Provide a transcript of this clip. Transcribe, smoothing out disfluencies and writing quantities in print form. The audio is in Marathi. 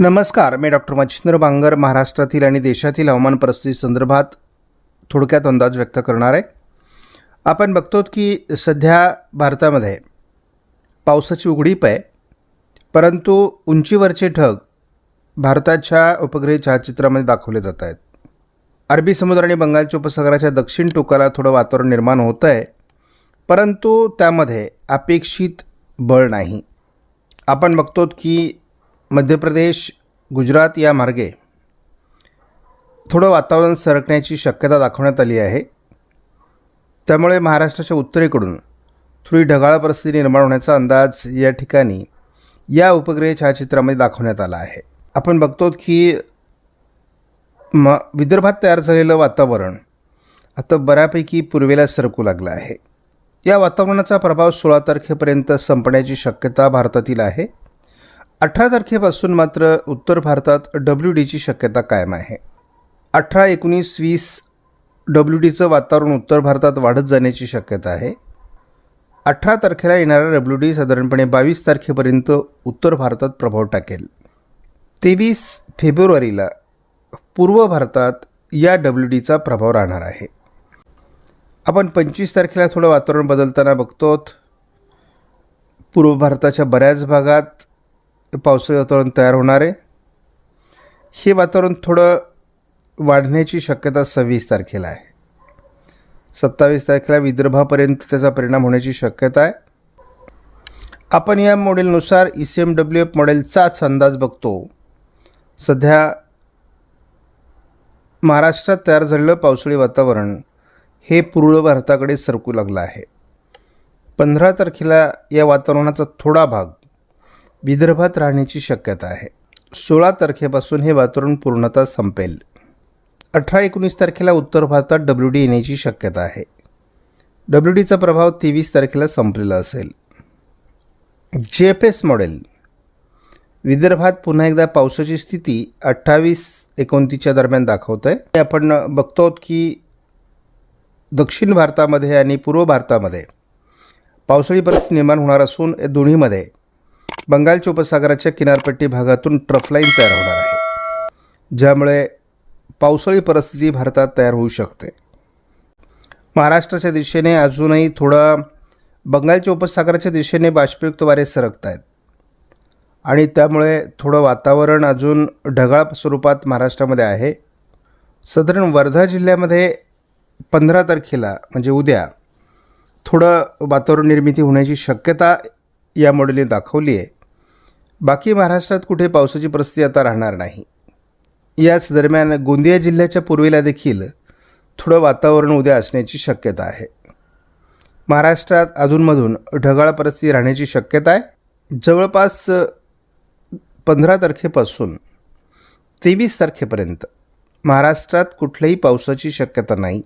नमस्कार, मी डॉक्टर मच्छिंद्र बांगर महाराष्ट्रातील आणि देशातील हवामान परिस्थिती संदर्भात थोडक्यात अंदाज व्यक्त करणार आहे. आपण बघतो की सध्या भारतामध्ये पावसाची उघडीप आहे, परंतु उंचीवरचे ढग भारताच्या उपग्रह छायाचित्रामध्ये दाखवले जात आहेत. अरबी समुद्र आणि बंगालच्या उपसागराच्या दक्षिण टोकाला थोडं वातावरण निर्माण होतं आहे, परंतु त्यामध्ये अपेक्षित बळ नाही. आपण बघतो की मध्य प्रदेश, गुजरात या मार्गे थोडं वातावरण सरकण्याची शक्यता दाखवण्यात आली आहे. त्यामुळे महाराष्ट्राच्या उत्तरेकडून थोडी ढगाळ परिस्थिती निर्माण होण्याचा अंदाज या ठिकाणी या उपग्रह छायाचित्रामध्ये दाखवण्यात आला आहे. आपण बघतो की विदर्भात तयार झालेलं वातावरण आता बऱ्यापैकी पूर्वेला सरकू लागलं आहे. या वातावरणाचा प्रभाव 16 तारखेपर्यंत संपण्याची शक्यता भारतातील आहे. 18 तारखेपासून मात्र उत्तर भारतात WDची शक्यता कायम आहे. 18, 19, 20 WDचं वातावरण उत्तर भारतात वाढत जाण्याची शक्यता आहे. 18 तारखेला येणारा WD साधारणपणे 22 तारखेपर्यंत उत्तर भारतात प्रभाव टाकेल. 23 फेब्रुवारीला पूर्व भारतात या WDचा प्रभाव राहणार आहे. आपण 25 तारखेला थोडं वातावरण बदलताना बघतो. पूर्व भारताच्या बऱ्याच भागात पावसाळी वातावरण तयार होणार आहे. हे वातावरण थोडं वाढण्याची शक्यता 26 तारखेला आहे. 27 तारखेला विदर्भापर्यंत त्याचा परिणाम होण्याची शक्यता आहे. आपण या मॉडेलनुसार ECMWF मॉडेलचाच अंदाज बघतो. सध्या महाराष्ट्रात तयार झालेलं पावसाळी वातावरण हे पूर्व भारताकडे सरकू लागलं आहे. 15 तारखेला या वातावरणाचा थोडा भाग विदर्भात राहण्याची शक्यता आहे. 16 तारखेपासून हे वातावरण पूर्णतः संपेल. 18, 19 तारखेला उत्तर भारतात WD येण्याची शक्यता आहे. WDचा प्रभाव 23 तारखेला संपलेला असेल. JFS मॉडेल विदर्भात पुन्हा एकदा पावसाची स्थिती 28-29च्या दरम्यान दाखवत आहे. आपण बघतो की दक्षिण भारतामध्ये आणि पूर्व भारतामध्ये पावसाळी परिस्थिती निर्माण होणार असून या दोन्हीमध्ये बंगालच्या उपसागराच्या किनारपट्टी भागातून ट्रफलाईन तयार होणार आहे, ज्यामुळे पावसाळी परिस्थिती भारतात तयार होऊ शकते. महाराष्ट्राच्या दिशेने अजूनही थोडं बंगालच्या उपसागराच्या दिशेने बाष्पयुक्त वारे सरकत आहेत आणि त्यामुळे थोडं वातावरण अजून ढगाळ स्वरूपात महाराष्ट्रामध्ये आहे. साधारण वर्धा जिल्ह्यामध्ये 15 तारखेला म्हणजे उद्या थोडं वातावरण निर्मिती होण्याची शक्यता या मॉडेलने दाखवली आहे. बाकी महाराष्ट्रात कुठे पावसाची परिस्थिती आता राहणार नाही. याच दरम्यान गोंदिया जिल्ह्याच्या पूर्वेला देखील थोडं वातावरण उद्या असण्याची शक्यता आहे. महाराष्ट्रात अधूनमधून ढगाळ परिस्थिती राहण्याची शक्यता आहे. जवळपास 15 तारखेपासून 23 तारखेपर्यंत महाराष्ट्रात कुठल्याही पावसाची शक्यता नाही.